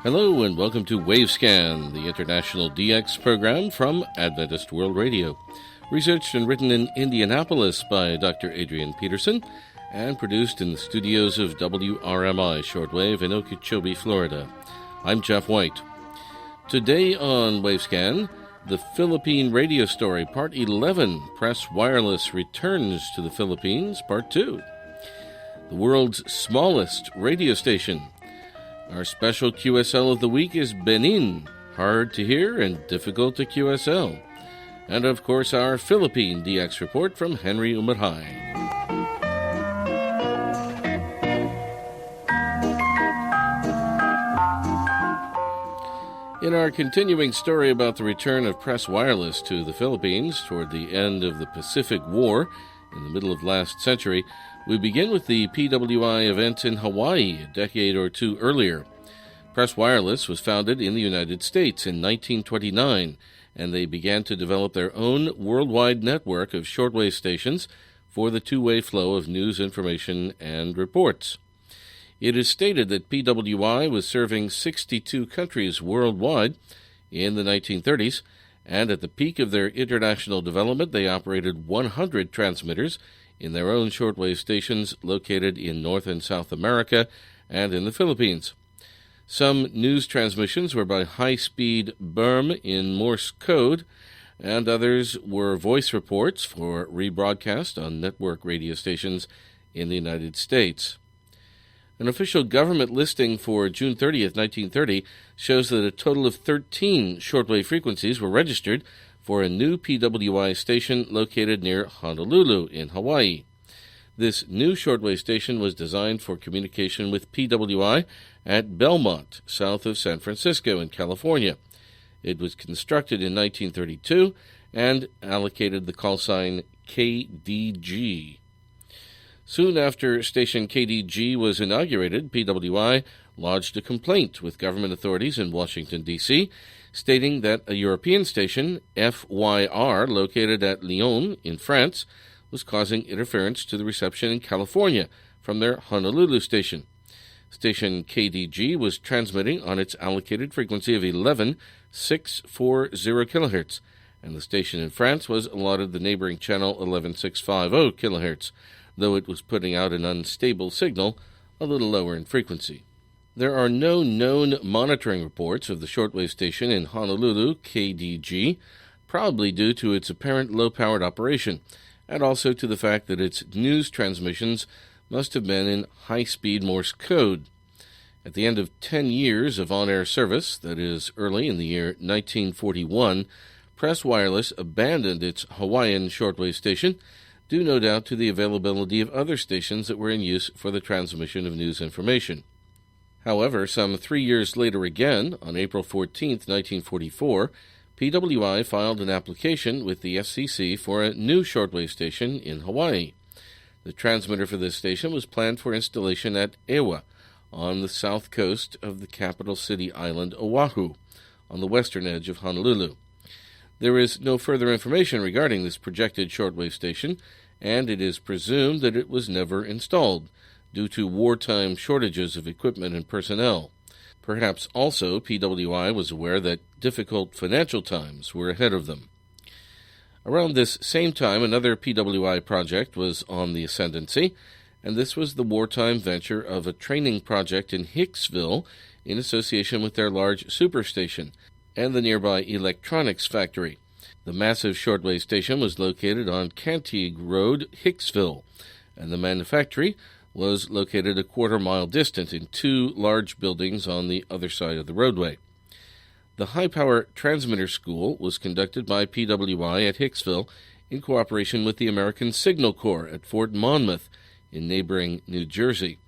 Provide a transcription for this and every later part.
Hello and welcome to Wavescan, the international DX program from Adventist World Radio. Researched and written in Indianapolis by Dr. Adrian Peterson and produced in the studios of WRMI Shortwave in Okeechobee, Florida. I'm Jeff White. Today on Wavescan, the Philippine Radio Story, Part 11, Press Wireless Returns to the Philippines, Part 2. The world's smallest radio station. Our special QSL of the week is Benin, hard to hear and difficult to QSL. And of course our Philippine DX report from Henry Umarhay. In our continuing story about the return of Press Wireless to the Philippines toward the end of the Pacific War in the middle of last century, we begin with the PWI event in Hawaii a decade or two earlier. Press Wireless was founded in the United States in 1929, and they began to develop their own worldwide network of shortwave stations for the two-way flow of news, information, and reports. It is stated that PWI was serving 62 countries worldwide in the 1930s, and at the peak of their international development, they operated 100 transmitters in their own shortwave stations located in North and South America and in the Philippines. Some news transmissions were by high-speed berm in Morse code, and others were voice reports for rebroadcast on network radio stations in the United States. An official government listing for June 30th, 1930, shows that a total of 13 shortwave frequencies were registered for a new PWI station located near Honolulu in Hawaii. This new shortwave station was designed for communication with PWI at Belmont, south of San Francisco in California. It was constructed in 1932 and allocated the call sign KDG. Soon after station KDG was inaugurated, PWI lodged a complaint with government authorities in Washington, D.C., stating that a European station, FYR, located at Lyon in France, was causing interference to the reception in California from their Honolulu station. Station KDG was transmitting on its allocated frequency of 11,640 kHz, and the station in France was allotted the neighboring channel 11,650 kHz, though it was putting out an unstable signal a little lower in frequency. There are no known monitoring reports of the shortwave station in Honolulu, KDG, probably due to its apparent low-powered operation, and also to the fact that its news transmissions must have been in high-speed Morse code. At the end of 10 years of on-air service, that is, early in the year 1941, Press Wireless abandoned its Hawaiian shortwave station, due no doubt to the availability of other stations that were in use for the transmission of news information. However, some 3 years later again, on April 14, 1944, PWI filed an application with the FCC for a new shortwave station in Hawaii. The transmitter for this station was planned for installation at Ewa, on the south coast of the capital city island Oahu, on the western edge of Honolulu. There is no further information regarding this projected shortwave station, and it is presumed that it was never installed, due to wartime shortages of equipment and personnel. Perhaps also PWI was aware that difficult financial times were ahead of them. Around this same time, another PWI project was on the ascendancy, and this was the wartime venture of a training project in Hicksville in association with their large superstation and the nearby electronics factory. The massive shortwave station was located on Cantigue Road, Hicksville, and the manufactory was located a quarter-mile distant in two large buildings on the other side of the roadway. The high-power transmitter school was conducted by PWI at Hicksville in cooperation with the American Signal Corps at Fort Monmouth in neighboring New Jersey.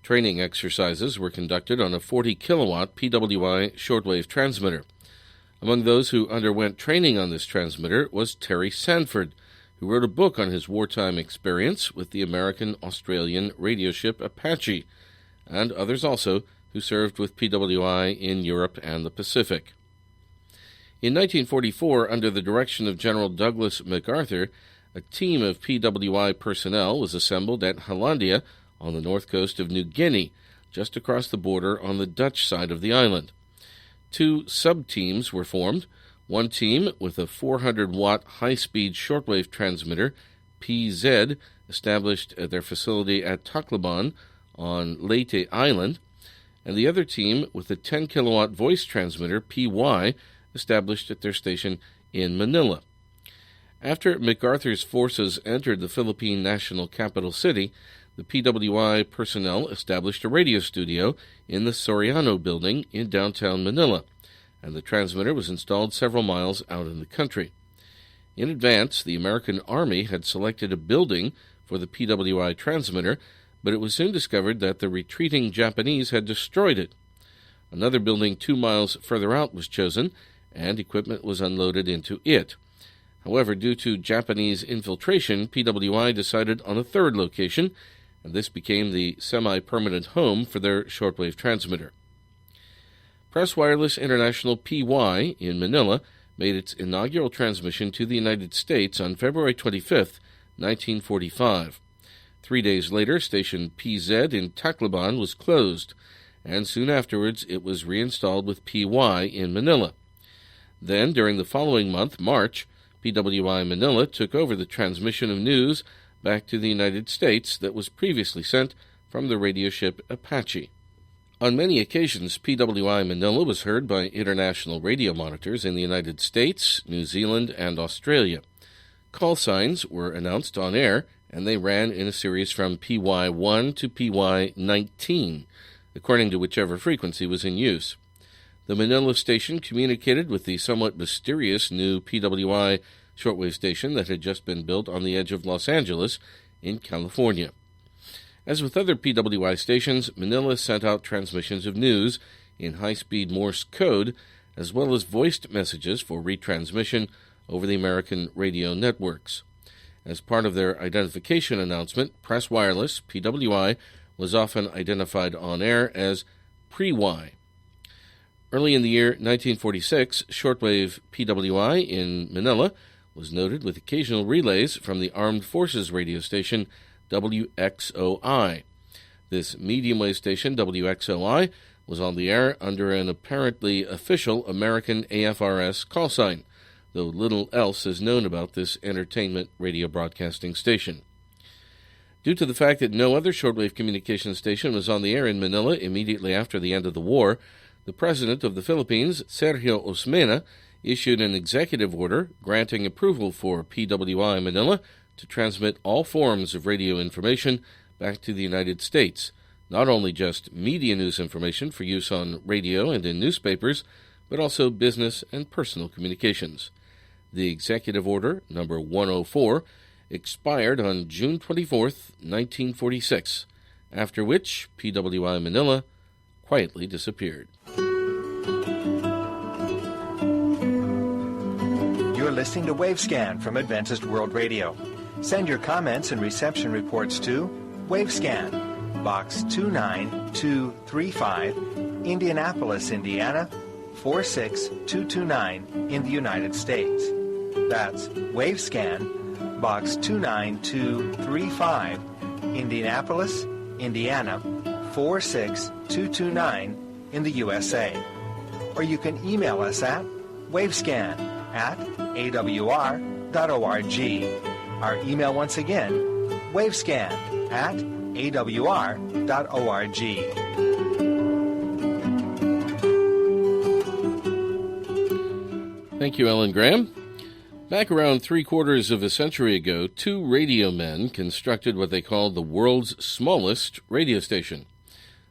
Training exercises were conducted on a 40-kilowatt PWI shortwave transmitter. Among those who underwent training on this transmitter was Terry Sanford, who wrote a book on his wartime experience with the American-Australian radio ship Apache, and others also who served with PWI in Europe and the Pacific. In 1944, under the direction of General Douglas MacArthur, a team of PWI personnel was assembled at Hollandia on the north coast of New Guinea, just across the border on the Dutch side of the island. 2 sub-teams were formed. One team with a 400-watt high-speed shortwave transmitter, PZ, established at their facility at Tacloban on Leyte Island, and the other team with a 10-kilowatt voice transmitter, PY, established at their station in Manila. After MacArthur's forces entered the Philippine national capital city, the PWI personnel established a radio studio in the Soriano building in downtown Manila, and the transmitter was installed several miles out in the country. In advance, the American Army had selected a building for the PWI transmitter, but it was soon discovered that the retreating Japanese had destroyed it. Another building 2 miles further out was chosen, and equipment was unloaded into it. However, due to Japanese infiltration, PWI decided on a third location, and this became the semi-permanent home for their shortwave transmitter. Press Wireless International PY in Manila made its inaugural transmission to the United States on February 25, 1945. 3 days later, station PZ in Tacloban was closed, and soon afterwards it was reinstalled with PY in Manila. Then, during the following month, March, PWI Manila took over the transmission of news back to the United States that was previously sent from the radio ship Apache. On many occasions, PWI Manila was heard by international radio monitors in the United States, New Zealand, and Australia. Call signs were announced on air, and they ran in a series from PY1 to PY19, according to whichever frequency was in use. The Manila station communicated with the somewhat mysterious new PWI shortwave station that had just been built on the edge of Los Angeles in California. As with other PWI stations, Manila sent out transmissions of news in high-speed Morse code, as well as voiced messages for retransmission over the American radio networks. As part of their identification announcement, Press Wireless, PWI, was often identified on air as Pre-Y. Early in the year 1946, shortwave PWI in Manila was noted with occasional relays from the Armed Forces radio station WXOI. This medium-wave station, WXOI, was on the air under an apparently official American AFRS call sign, though little else is known about this entertainment radio broadcasting station. Due to the fact that no other shortwave communication station was on the air in Manila immediately after the end of the war, the President of the Philippines, Sergio Osmeña, issued an executive order granting approval for PWI Manila to transmit all forms of radio information back to the United States, not only just media news information for use on radio and in newspapers, but also business and personal communications. The executive order, number 104, expired on June 24, 1946, after which PWI Manila quietly disappeared. You're listening to Wavescan from Adventist World Radio. Send your comments and reception reports to Wavescan, Box 29235, Indianapolis, Indiana, 46229 in the United States. That's Wavescan, Box 29235, Indianapolis, Indiana, 46229 in the USA. Or you can email us at wavescan@awr.org. Our email once again, wavescan@awr.org. Thank you, Ellen Graham. Back around 3/4 of a century ago, 2 radio men constructed what they called the world's smallest radio station.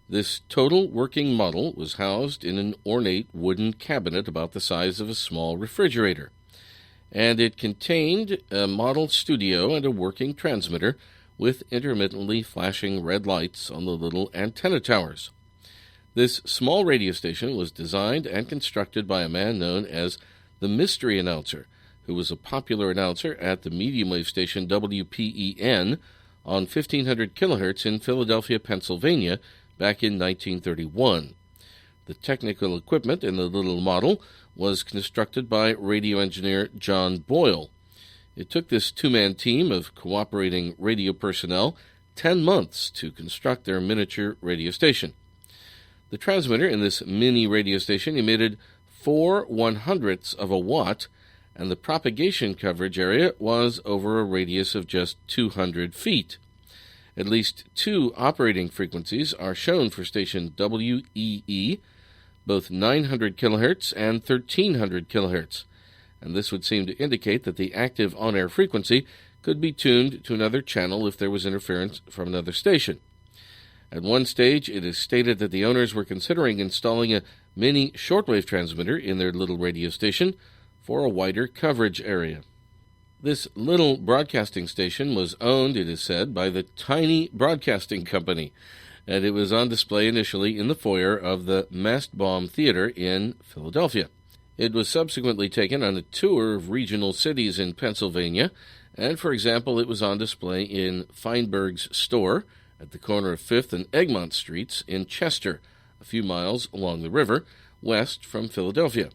This total working model was housed in an ornate wooden cabinet about the size of a small refrigerator, and it contained a model studio and a working transmitter with intermittently flashing red lights on the little antenna towers. This small radio station was designed and constructed by a man known as the Mystery Announcer, who was a popular announcer at the medium-wave station WPEN on 1500 kilohertz in Philadelphia, Pennsylvania, back in 1931. The technical equipment in the little model was constructed by radio engineer John Boyle. It took this 2-man team of cooperating radio personnel 10 months to construct their miniature radio station. The transmitter in this mini radio station emitted 4/100ths of a watt, and the propagation coverage area was over a radius of just 200 feet. At least two operating frequencies are shown for station WEE, both 900 kHz and 1300 kHz, and this would seem to indicate that the active on-air frequency could be tuned to another channel if there was interference from another station. At one stage, it is stated that the owners were considering installing a mini shortwave transmitter in their little radio station for a wider coverage area. This little broadcasting station was owned, it is said, by the Tiny Broadcasting Company, and it was on display initially in the foyer of the Mastbaum Theater in Philadelphia. It was subsequently taken on a tour of regional cities in Pennsylvania, and, for example, it was on display in Feinberg's store at the corner of 5th and Egmont Streets in Chester, a few miles along the river, west from Philadelphia.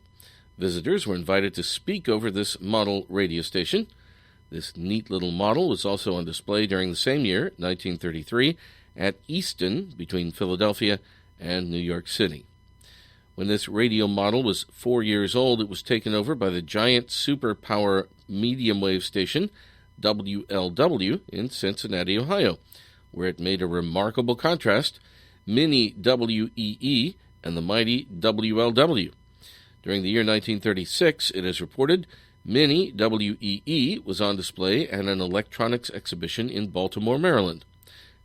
Visitors were invited to speak over this model radio station. This neat little model was also on display during the same year, 1933, at Easton, between Philadelphia and New York City. When this radio model was 4 years old, it was taken over by the giant superpower medium wave station, WLW, in Cincinnati, Ohio, where it made a remarkable contrast, mini WEE and the mighty WLW. During the year 1936, it is reported, mini WEE was on display at an electronics exhibition in Baltimore, Maryland.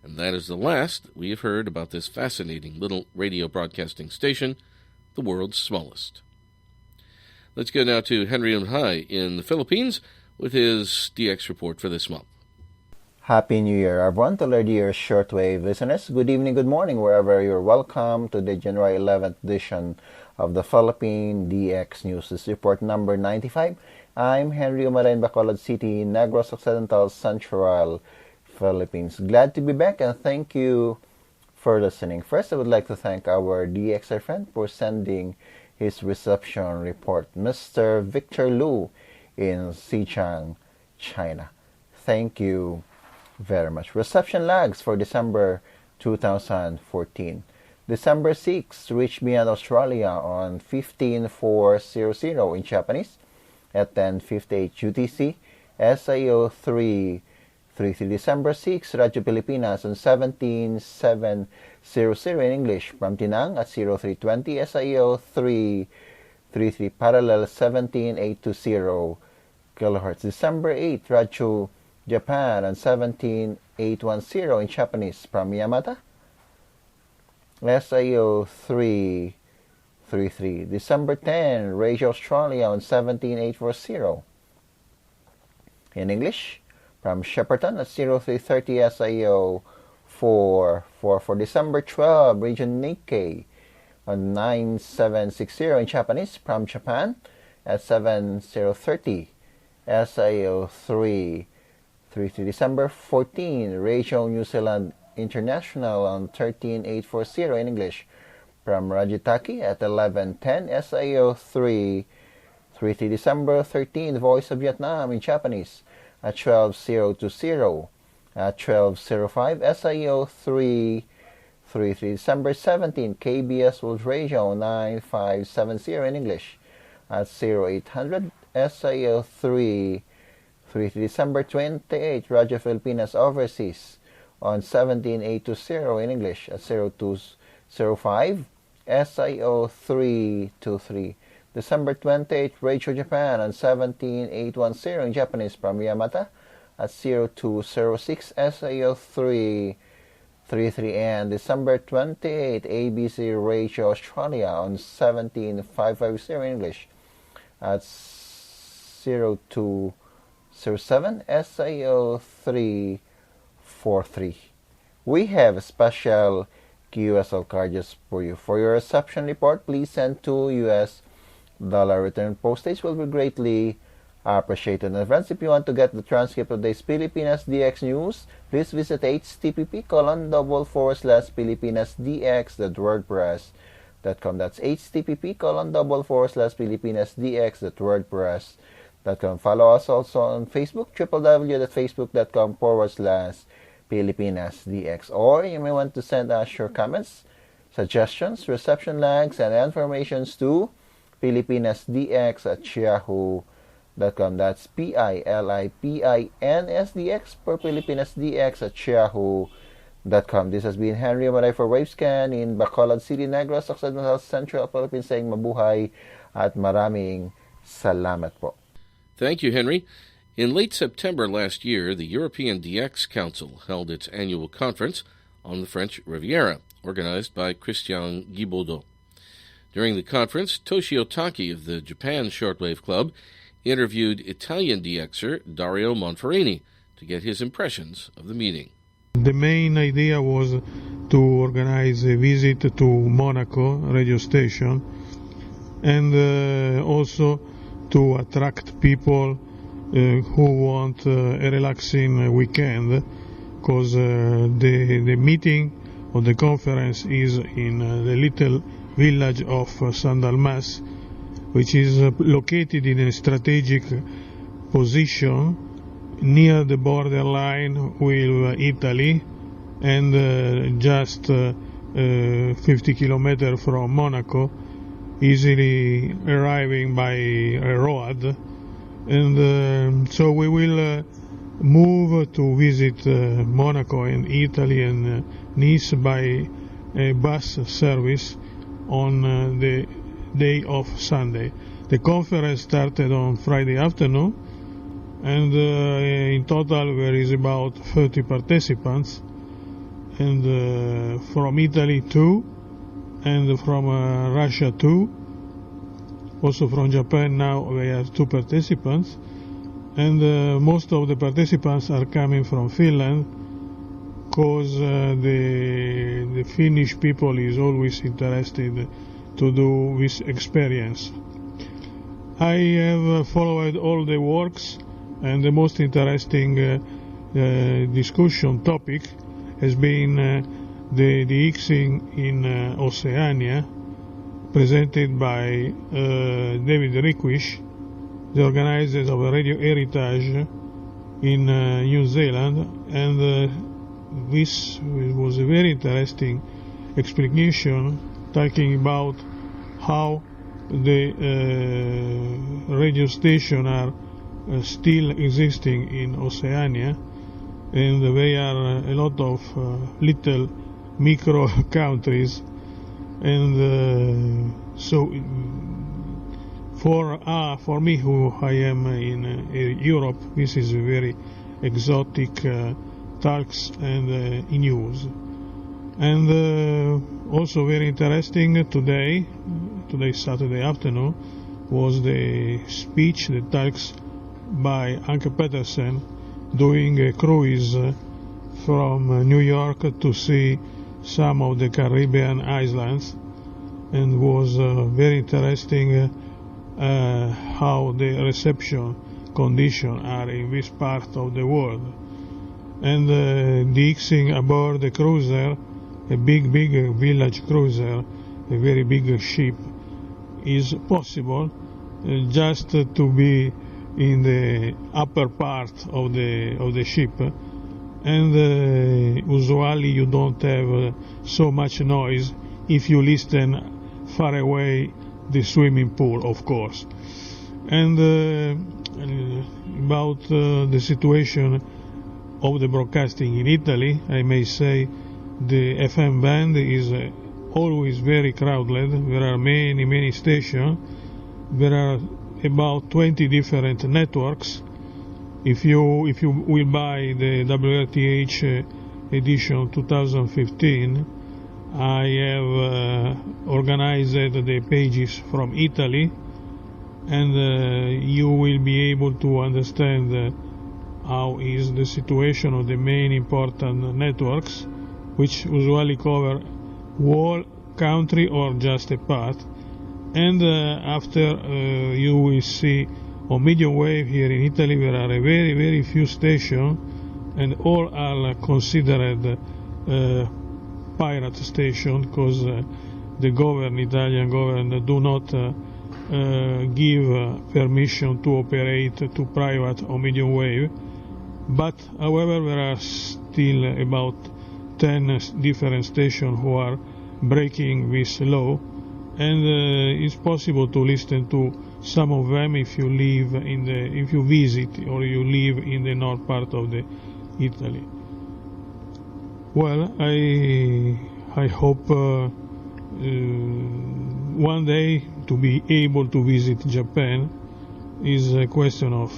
And that is the last we have heard about this fascinating little radio broadcasting station, the world's smallest. Let's go now to Henry Unhai in the Philippines with his DX report for this month. Happy New Year, everyone, to our dear shortwave listeners. Good evening, good morning, wherever you're welcome to the January 11th edition of the Philippine DX News. This is report number 95. I'm Henry Umara in Bacolod City, Negros Occidental, Central Philippines. Glad to be back, and thank you for listening. First, I would like to thank our DXer friend for sending his reception report, Mr. Victor Lu in Xichang, China. Thank you very much. Reception lags for December 2014. December 6 reached me in Australia on 15/4/00 in Japanese at 10:58 UTC. SIO 333. December 6, Radyo Pilipinas on 17/7/00 in English from Tinang at 0320. SIO 333 parallel 17/820 kHz. December 8, Radyo Japan on 17/810 in Japanese from Yamata. SIO 333. December 10, Radio Australia on 17/840 in English from Shepparton at 0330. SIO 444. December 12, Region Nikkei on 9760 in Japanese from Japan at 7030. SIO 333. December 14, Radio New Zealand International on 13840 in English from Rajitaki at 1110. SIO 333. December 13, Voice of Vietnam in Japanese at 12020. At 1205. SIO 333. December 17, KBS World Radio 9570 in English at 0800. SIO 333. December 28, Radio Filipinas Overseas on 17820 in English at 0205. SIO 323. December 28, Radio Japan on 17810 in Japanese from Yamata at 0206. SIO 333. And December 28, ABC Radio Australia on 17550 in English at 0207. SIO 343. We have a special QSL card just for you. For your reception report, please send to US dollar return postage. Will be greatly appreciated. And friends, if you want to get the transcript of today's Pilipinas DX News, please visit http://PilipinasDX.wordpress.com. That's http://PilipinasDX.wordpress.com. Follow us also on Facebook, www.facebook.com/PilipinasDX. Or you may want to send us your comments. suggestions, reception lags, and informations to philippinesdx@yahoo.com. That's PILIPINSDX per philippinesdx@yahoo.com. This has been Henry Maray for Wavescan in Bacolod City, Negros Occidental, Central Philippines, saying mabuhay at maraming salamat po. Thank you, Henry. In late September last year, the European DX Council held its annual conference on the French Riviera, organized by Christian Guibaudot. During the conference, Toshio Taki of the Japan Shortwave Club interviewed Italian DXer Dario Monferrini to get his impressions of the meeting. The main idea was to organize a visit to Monaco radio station and also to attract people who want a relaxing weekend, because the meeting or the conference is in the little village of San Dalmas, which is located in a strategic position near the borderline with Italy and just 50 kilometers from Monaco, easily arriving by a road. And so we will move to visit Monaco and Italy and Nice by a bus service on the day of Sunday. The conference started on Friday afternoon, and in total there is about 30 participants, and from Italy 2, and from Russia 2, also from Japan now we have 2 participants, and most of the participants are coming from Finland, because the Finnish people is always interested to do this experience. I have followed all the works, and the most interesting discussion topic has been the DXing in Oceania, presented by David Reckwish, the organizers of Radio Heritage in New Zealand, and this was a very interesting explanation talking about how the radio stations are still existing in Oceania, and they are a lot of little micro countries, and so for me, who I am in Europe, this is a very exotic talks and news. And also very interesting today Saturday afternoon, was the speech, the talks by Anke Petersen, doing a cruise from New York to see some of the Caribbean islands, and was very interesting how the reception conditions are in this part of the world. And DXing aboard the cruiser, a big village cruiser, a very big ship, is possible just to be in the upper part of the ship, and usually you don't have so much noise if you listen far away the swimming pool, of course. And about the situation of the broadcasting in Italy, I may say the FM band is always very crowded. There are many stations. There are about 20 different networks. If you will buy the WRTH edition 2015, I have organized the pages from Italy, and you will be able to understand how is the situation of the main important networks, which usually cover whole country or just a part. And after you will see on medium wave here in Italy, there are a very few stations, and all are considered pirate station, because the Italian government do not give permission to operate to private or medium wave. But however, there are still about 10 different stations who are breaking this law, and it's possible to listen to some of them if you visit or you live in the north part of the Italy. Well, I hope one day to be able to visit Japan. Is a question of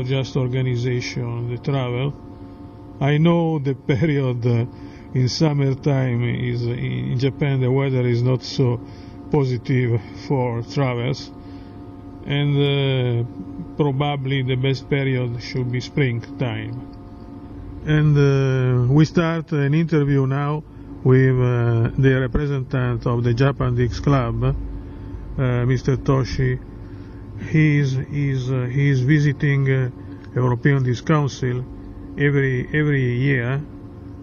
just organization, the travel. I know the period in summertime is in Japan the weather is not so positive for travels, and probably the best period should be springtime. And we start an interview now with the representative of the Japan Dix Club, Mr. Toshi. He is visiting European Dix Council every year,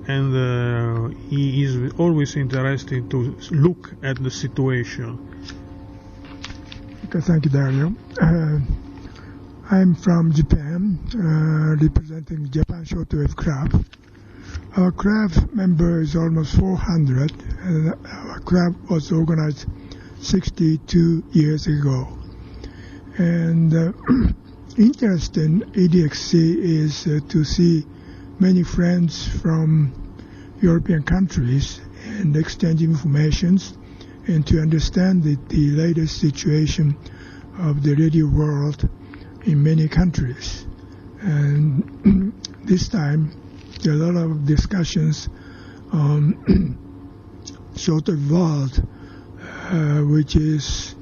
and he is always interested to look at the situation. Okay, thank you, Dario. I'm from Japan, representing Japan Shortwave Club. Our club member is almost 400, and our club was organized 62 years ago. And interest in EDXC is to see many friends from European countries and exchange information and to understand the latest situation of the radio world in many countries. And this time there are a lot of discussions on shortwave world, which is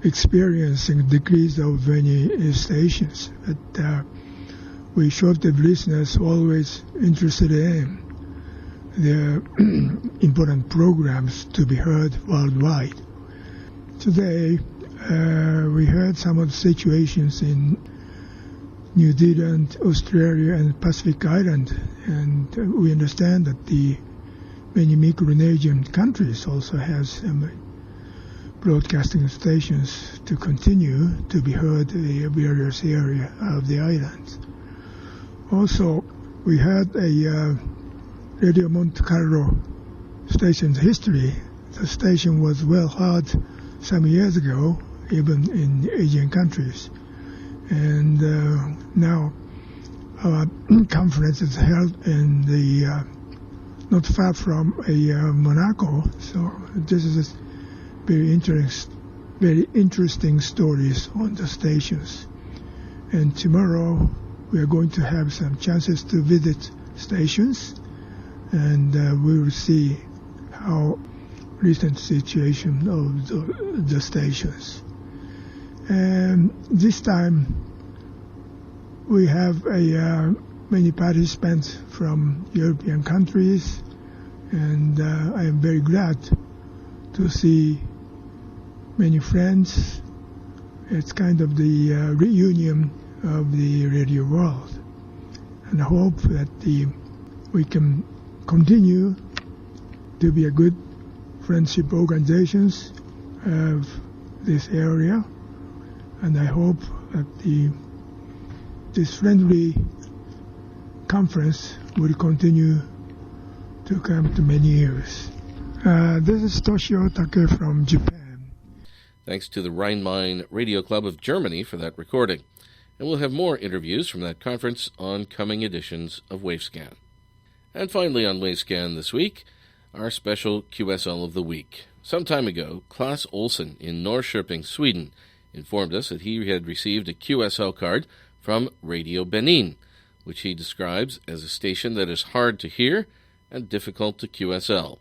experiencing decrease of many stations, but we shortwave listeners always interested in the important programs to be heard worldwide. Today, we heard some of the situations in New Zealand, Australia, and Pacific Island, and we understand that the many Micronesian countries also has some broadcasting stations to continue to be heard in the various areas of the islands. Also, we had a Radio Monte Carlo station's history. The station was well heard some years ago, even in Asian countries. And now our conference is held in the not far from Monaco. So this is very interesting stories on the stations. And tomorrow we are going to have some chances to visit stations, and we will see how recent situation of the stations. And this time we have many participants from European countries, and I am very glad to see many friends. It's kind of the reunion of the radio world, and I hope that we can continue to be a good friendship organizations of this area, and I hope that this friendly conference will continue to come to many years. This is Toshio Take from Japan. Thanks to the Rhein-Main Radio Club of Germany for that recording. And we'll have more interviews from that conference on coming editions of Wavescan. And finally on Wavescan this week, our special QSL of the week. Some time ago, Claes Olsson in Norrköping, Sweden, informed us that he had received a QSL card from Radio Benin, which he describes as a station that is hard to hear and difficult to QSL.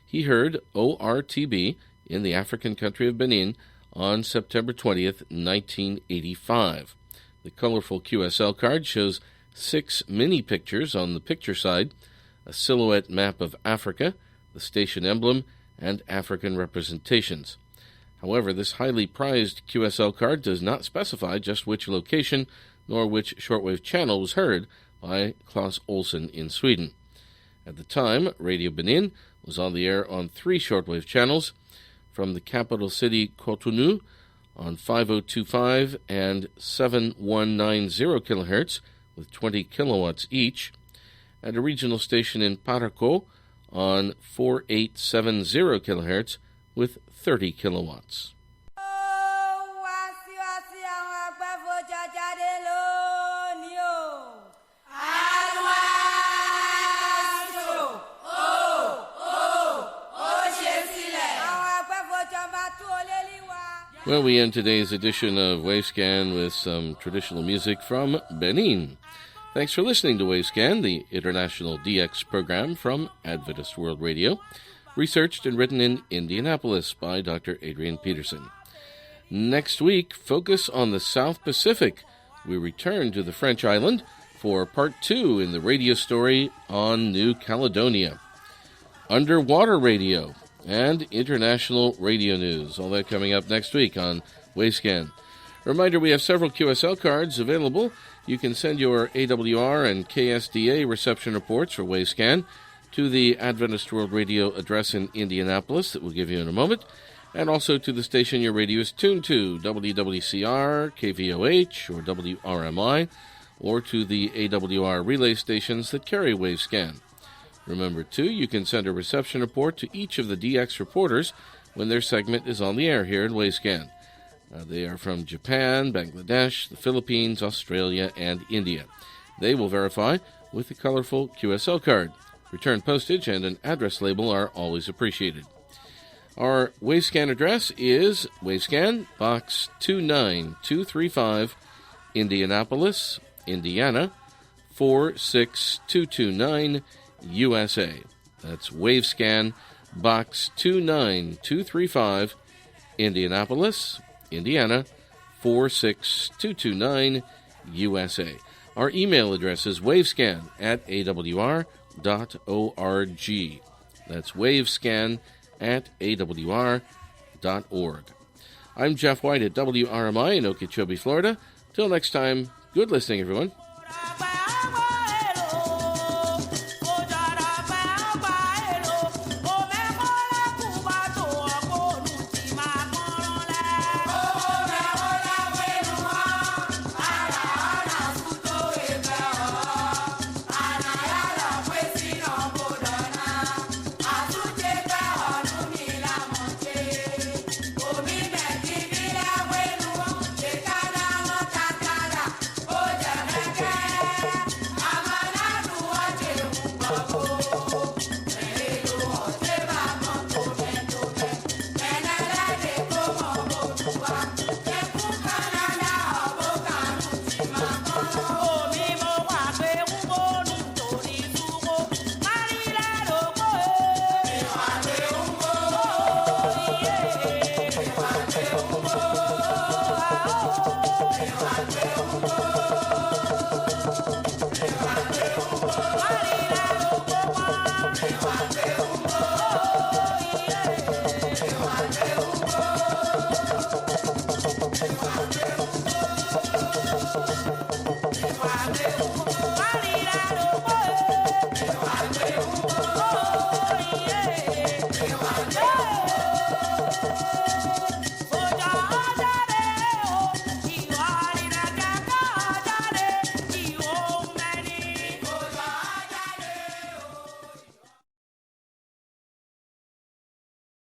He heard ORTB in the African country of Benin on September 20th, 1985. The colorful QSL card shows 6 mini pictures on the picture side, a silhouette map of Africa, the station emblem, and African representations. However, this highly prized QSL card does not specify just which location nor which shortwave channel was heard by Claes Olsson in Sweden. At the time, Radio Benin was on the air on 3 shortwave channels, from the capital city Cotonou on 5025 and 7190 kHz with 20 kilowatts each, and a regional station in Parakou on 4870 kHz with 30 kilowatts. Well, we end today's edition of Wavescan with some traditional music from Benin. Thanks for listening to Wavescan, the international DX program from Adventist World Radio, researched and written in Indianapolis by Dr. Adrian Peterson. Next week, focus on the South Pacific. We return to the French island for part 2 in the radio story on New Caledonia. Underwater radio and international radio news. All that coming up next week on Wavescan. Reminder, we have several QSL cards available. You can send your AWR and KSDA reception reports for Wavescan to the Adventist World Radio address in Indianapolis that we'll give you in a moment, and also to the station your radio is tuned to, WWCR, KVOH, or WRMI, or to the AWR relay stations that carry Wavescan. Remember, too, you can send a reception report to each of the DX reporters when their segment is on the air here in Wavescan. They are from Japan, Bangladesh, the Philippines, Australia, and India. They will verify with the colorful QSL card. Return postage and an address label are always appreciated. Our Wavescan address is Wavescan, Box 29235, Indianapolis, Indiana, 46229, USA. That's Wavescan, Box 29235, Indianapolis, Indiana, 46229, USA. Our email address is wavescan@awr.org. That's wavescan@awr.org. I'm Jeff White at WRMI in Okeechobee, Florida. Till next time, good listening, everyone.